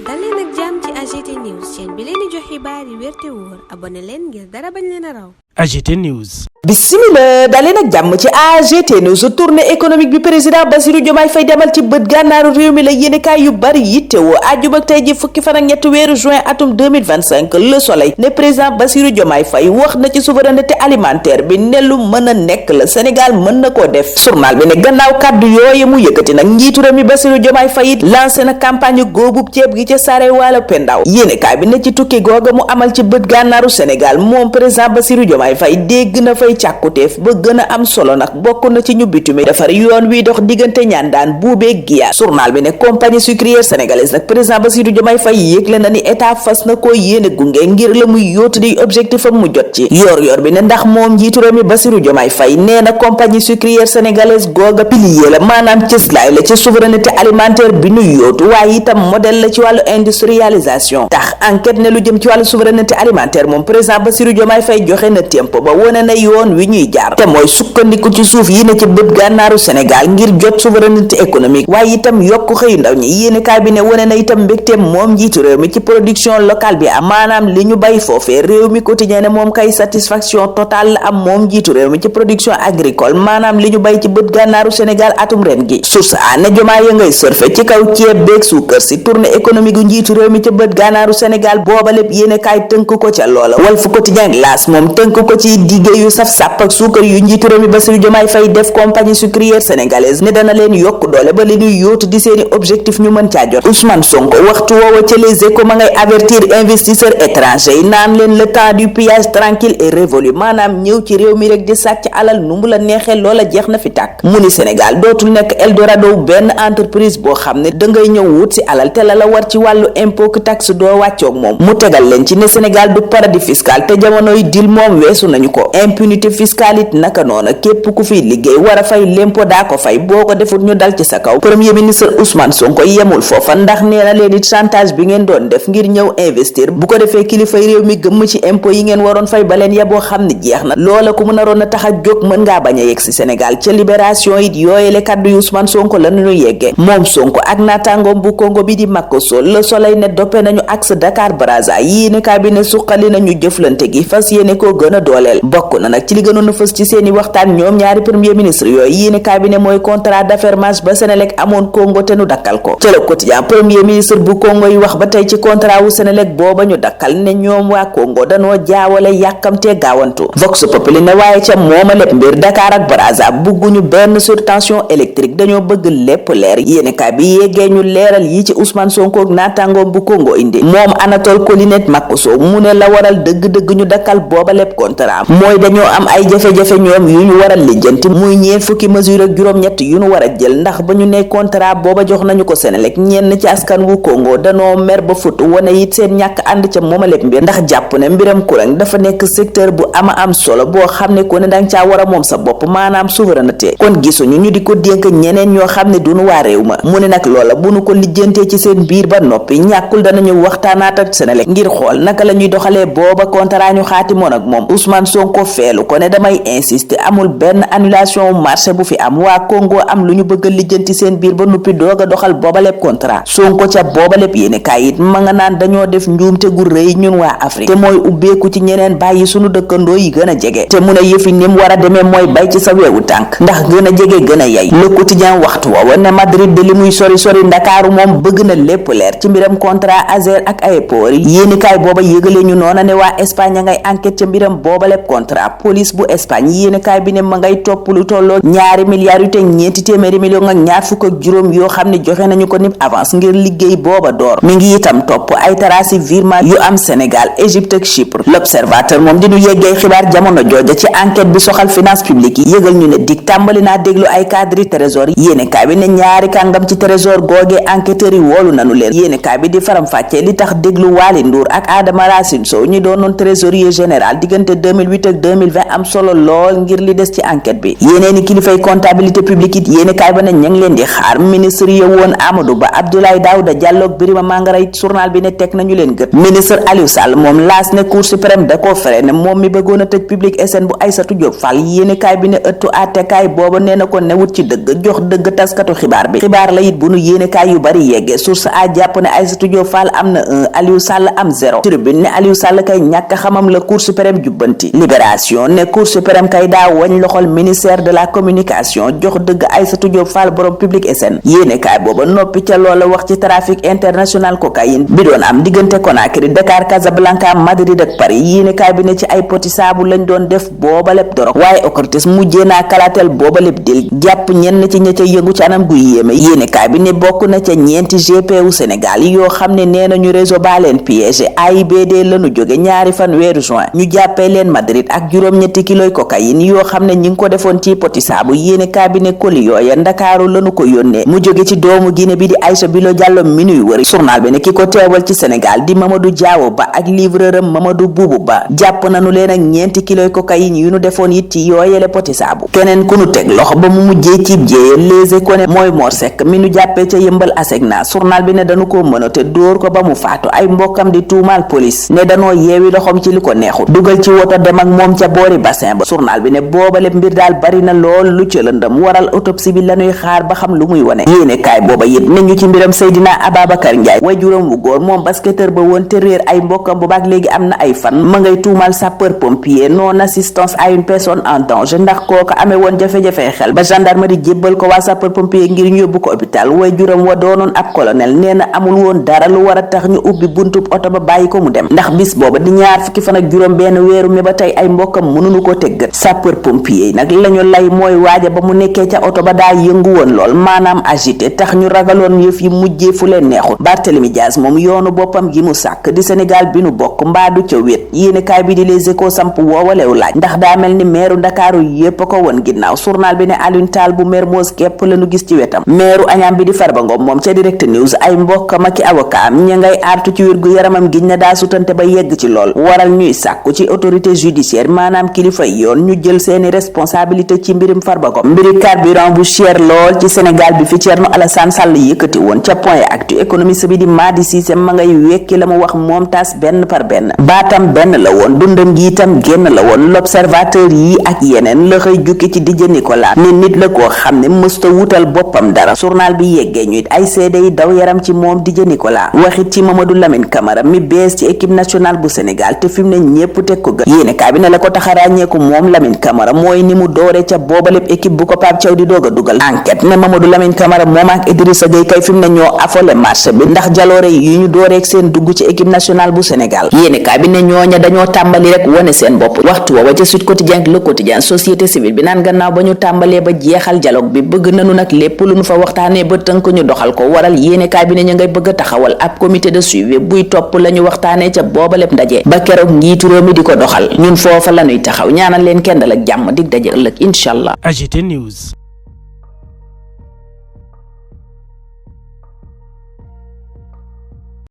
dal leen ak jàmm ci AGT News chaîne bi leen di jox xibaar yi wér te wóor abonné leen ngir dara bañ leen a raw. AGT News. Bismillah daleen ak jàmm ci AGT News tournée économique bi président Bassirou Diomaye Faye demal ci bët gànnaaru réew mi la yéenekaay yu bari yittewoo àjjuma ak tey ji fukki fan ak ñetti weeru juin atum 2025 Le Soleil ne président Bassirou Diomaye Faye wax na ci souveraineté alimentaire bi ne lu mën a nekk la Sénégal mën na koo def. Journal bi ne gannaaw kàddu yooyu mu yëkkati nag njiitu réew mi Bassirou Diomaye Faye it lancé na campagne góobub ceeb gi ca Saare Waalo Pendaaw yéenekaay bi ne ci tukki googa mu amal ci bët gànnaaru Sénégal moom président Bassirou Diomaye Faye dégg na fay càkkuteef ba gën a am solo nag bokk na ci ñu bitume defar yoon wi dox diggante Ñaandaan Buubee Giya. Journal bi ne compagnie sucrière sénégalaise nag président Bassirou Diomaye Faye yégle na ni état fas na koo yéene gunge ngir la muy yóotu di objectif am mu jot ci yor bi ne ndax moom njiitu réew mi Bassirou Diomaye Faye nee na compagnie sucrière sénégalaise googa pilier la maanaam cëslaay la ci souveraineté alimentaire bi nu yóotu waaye itam modèle la ci wàllu industrialisation tax enquête ne lu jëm ci wàllu souveraineté alimentaire moom président Bassirou Diomaye Faye joxe na tempo ba wone na yoon wi ñuy jaar te mooy sukkandiku ci suuf yi ne ci bët gànnaaru Sénégal ngir jot souveraineté économique waaye itam yokk xëyu ndaw ñi yéenekaay bi ne wone na itam mbégteem moom njiitu réew mi ci production locale bi am maanaam li ñu bay foofee réew mi quotidien ne moom kay satisfaction totale la am moom njiitu réew mi ci production agricole maanaam li ñu bay ci bët gànnaaru Sénégal atum ren gi source a ne jomaa ya ngay surfe ci kaw ceeb beeg suukar si tournée économique gu njiitu réew mi ci bët gànnaaru Sénégal booba lépp yéenekaay tënk ko ca loola Walf Quotidien Glace moom tënk ko ci digge yu saf sàpp ak suukar yu njiitu réew mi Bassirou Diomaye Faye def compagnie sucrière sénégalaise ne dana leen yokk doole ba li ñuy yóotu di seeni objectif ñu mën caa jot Ousmane Sonko waxtu woowa ca Les Échos ma ngay avertir investisseurs étrangers yi naan leen le temps du pillage tranquille et révolu maanaam ñëw ci réew mi rek di sàcc alal nu mu la neexee loola jeex na fi tàkk mu ni Sénégal dootul nekk Eldorado benn entreprise boo xam ne dangay ñëw wut si alal te la war ci wàllu impôt que taxe doo wàccoog moom mu tegal leen ci ne Sénégal du paradis fiscal te jamonoy dil moom weesu nañu ko impunité fiscale it naka noona képp ku fiy liggéey war a fay lempo daa ko fay boo ko defut ñu dal ci sa kaw premier ministre Ousmane Sonko yemul foofa ndax nee na leen it chantage bi ngeen doon def ngir ñëw investir bu ko defee kilifay réew mi gëmm ci impôt yi ngeen waroon fay ba leen yeboo xam ne jeex na loola ku mu naroon a tax a jóg mën ngaa bañ a yegg si Sénégal ca libération it yooyele kaddu yu Ousmane Sonko la ñu yeggee moom Sonko ak naataangoom bu Congo bi di Makoso Le Soleil ne doppe nañu axe Dakar Brazza yéene kaa bi ne suqali nañu jëflante gi fas yéene koo gën a dooleel bokk na nag ci li gënoon a fës ci seeni waxtaan ñoom ñaari premier ministre yooyu yéene cabinet mooy contrat d'affermage ba Sénélec amoon Congo te nu dakkal ko ca Le Quotidien premier ministre bu Congo yi wax ba tey ci contrat wu Sénélec booba ñu dakkal ne ñoom waa Congo danoo jaawale yàkkamtee gaawantu Vox Populi ne waaye ca mooma lépp mbir Dakar ak Brazza bugguñu benn surtension électrique dañoo bëgg lépp leer yéene kaa bi yeggee ñu leeral yi ci Ousmane Sonko ak naataangoom bu Congo indi moom Anatole Colinet Makoso mu ne la waral dëgg-dëgg ñu dakkal booba lépp contrat mooy dañoo am ay jafe-jafe ñoom yu ñu waral lijjanti muy ñeent fukki mesure ak juróom-ñett yu ñu war a jël ndax ba ñu ne contrat booba jox nañu ko Sénélec ñenn ci askan wu Congo danoo mer ba fut wane it seen ñàkk ànd ca moomalek mbir ndax jàpp ne mbiram courant dafa nekk secteur bu ama am solo boo xam ne ku ne danga caa war a moom sa bopp maanaam souveraineté kon gisuñu ñu di ko dénk ñeneen ñoo xam ne duñu waa réew ma mu ne nag loola bu nu ko lijjantee ci seen biir ba noppi ñàkkul danañu waxtaanaat ak Sénélec ngir xool naka la ñuy doxalee booba contrat ñu xaatimoon ak moom Ousmane Sonko feelu ko ne damay insister amul benn annulation marché bu fi am waa Congo am lu ñu bëgg a lijjanti seen biir ba nuppi doog a doxal boobaleb contrat Sonko ca boobaleb yéene kaay it ma nga naan dañoo def njuumte gu rëy ñun waa Afrique te mooy ubbeeku ci ñeneen bàyyi sunu dëkkandoo yi gën a jege te mun a yëfi ni mu war a demee mooy bay ci sa weewu tànk ndax gën a jege gën a yey Le Quotidien waxtu woowa ne Madrid de li muy sori Ndakaaru moom bëgg na lépp leer ci mbiram contrat Azer ak aéroport yi yéene kaay booba yëgalee ñu noona ne waa Espagne ngay enquête ca mbiram boobaleb contrat police bu Espagne yéene kaay bi ne ma ngay topp lu tolloo $2 milliards yu te ñeenti téeméeri million ak ñaar fukk ak juróom yoo xam ne joxe nañu ko nib avance ngir liggéey booba door mi ngi itam topp ay tarasi virement yu am Sénégal Égypte ak Chypre L'Observateur moom di ñu yeggee xibaar jamono jooja ci enquête bi soxal finance publique yi yëgal ñu ne dig tàmbali naa déglu ay cadre trésor yi yéene kaay bi ne ñaari kàngam ci trésor googee enquêteurs yi woolu nanu leen yéene kaay bi di faram fàccee li tax déglu Waly Ndour ak Adama Racine Sow ñi doonoon trésorier général diggante 2008 ak 2020 am solo lool ngir li des ci enquête bi. yeneeni kilifay comptabilité publique it yéene kaay ba ne ña ngi leen di xaar ministre ya woon Amadou Ba, Abdoulaye Daouda Diallo ak Birima Mangara it journal bi ne teg nañu leen gët. ministre Aliou Sall moom laas ne Cour suprême da koo freiné moom mi bëggoon a tëj Public SN bu Aïssatou Diop Fall. yéene kaay bi ne ëttu àttekaay booba nee na ko newut ci dëgg jox dëgg taskatu xibaar bi. xibaar la it bu nu yéene kaay yu bari yeggee source a jàpp ne Aïssatou Diop Fall am na 1 Aliou Sall am 0. tribune ne Aliou Sall kay ñàkk xamam la Cour suprême jubbanti. libération ne Cour suprême kay daa wañ loxol ministère de la communication jox dëgg Aïssatou Diop Fall borom Public SN. yéene kaay booba noppi ca loola wax ci trafic international cocaïne bi doon am diggante Conakry, Dakar, Casablanca, Madrid ak Paris. yéene kaay bi ne ci ay poti saabu lañ doon def booba lépp dorog waaye OCRTIS mujjee naa kalaateel booba lépp dil jàpp ñenn ci ña ca yëngu ci anam gu yéeme. yéene kaay bi ne bokk na ca ñeenti GP wu Sénégal yoo xam ne nee nañu réseau baa leen piégé. AIBD lañu jóge ñaari fan weeru juin ñu jàppee leen Madrid ak juróom-ñetti kiloy cocaïne yoo xam ne ñi ngi ko defoon ci poti saabu. yéene kaay bi ne koli yooya Ndakaaru lañu ko yónnee mu jóge ci doomu Guinée bi di Aïcha Bilo Diallo mi nuy wëri. journal bi ne ki ko teewal ci Sénégal di Mamadou Diawo Ba ak livreur am Mamadou Boubou Ba jàpp nañu leen ak ñeenti kiloy cocaïne yu nu defoon it ci yooyele poti saabu. keneen ku nu teg loxo ba mu mujjee cib jéeye Les Échos ne mooy Mor Seck mi nu jàppee ca Yëmbal Asegna. journal bi ne dañu ko mënote dóor ko ba mu faatu. ay mbokkam di tuumaal police ne danoo yeewi loxoom ci li ko neexut dugal ci woto dem ak moom ca boori bassin ba. journal bi ne boobale mbir daal bari na lool lu ca lëndëm waral autopsie bi lañuy xaar ba xam lu muy wone. yéene kaay booba yit ne ñu ci mbiram Seydina Ababacar Ndiaye waajuram wu góor moom basketteur ba woon te réer ay mbokkam bu baak léegi am na ay fan ma ngay tuumal sapeur pompier non assistance à une personne en danger ndax kooku amee woon jafe-jafe xel ba gendarmerie jébbal ko waa sapeur pompier ngir ñu yóbbu ko hôpital waajuram wa doonoon ab colonel nee na amul woon dara lu war a tax ñu ubbi buntub oto ba bàyyi ko mu dem ndax bis booba di ñaar fukki fan ak juróom benn weeru mi ba tey ay mbokkam mënuñu ko teggat. sapeur pompier nag lañu lay mooy waaja ba mu nekkee ca oto ba daa yëngu woon lool maanaam agité tax ñu ragaloon yëf yi mujjee fu leen neexul. Barthélemy Dias moom yoonu boppam gi mu sàkk di Sénégal bi nu bokk mbaadu ca wét. yéene kaay bi di Les Échos samp woowalew laaj ndax daa mel ni meeru Ndakaaru yépp a ko woon ginnaaw. journal bi ne Alioune Tall bu Mermoz képp lañu gis ci wetam. meeru Agnam bi di Farba Ngom moom ca Direct News ay mbokkam ak i avocat am ña ngay aartu ci wér gu yaramam giñ ne daa sutante ba yegg ci lool waral ñuy sàkku ci autorité judiciaire maanaam kilifa yoon ñu jël seeni responsabilité ci mbirum Farba Ngom. mbiri carburant bu cher lool ci Sénégal bi fi Thierno Alassane Sall yëkkati woon ca Point Actu économiste bi di Madi Cissé ma ngay wekki la mu wax moom tas benn par benn baatam benn la woon dundam gi itam génn la woon. L'Observateur yi ak yeneen la xëy jukki ci Didier Nicolas ne nit la koo xam ne mësta wutal boppam dara. journal bi yeggee ñu it ay seede yi daw yaram ci moom Didier Nicolas waxit ci Mamadou Lamine Camara mi bees ci équipe nationale bu Sénégal te fi mu ne ñépp teg ko gën. yéene kaay bi ne la ko tax a ràññeeku moom Lamine Camara mooy ni mu doore ca boobaleb équipe bu ko Pape Thiaw di doog a dugal. enquête ne Mamadou Lamine Camara moom ak Idrissa Gueye kay fi mu ne ñoo affolé marché bi ndax jaloore yi ñu dooreek seen dugg ci équipe nationale bu Sénégal. yéene kaay bi ne ñooña dañoo tàmbali rek wane seen bopp waxtu woowa ca Sud Quotidien ak Le Quotidien société civile bi naan gannaaw ba ñu tàmbalee ba jeexal dialogue bi bëgg nañu nag lépp lu ñu fa waxtaanee ba tënk ñu doxal ko waral yéene kaay bi ne ñu ngay bëgg a taxawal ab comité de suivi buy topp la ñu waxtaanee ca booba lépp ndaje ba keroog njiitu réew mi di ko doxal ñun foofa la ñuy taxaw ñaanal leen kenn dal ak jàmm dig daje ëllëg incha allah. AGT News.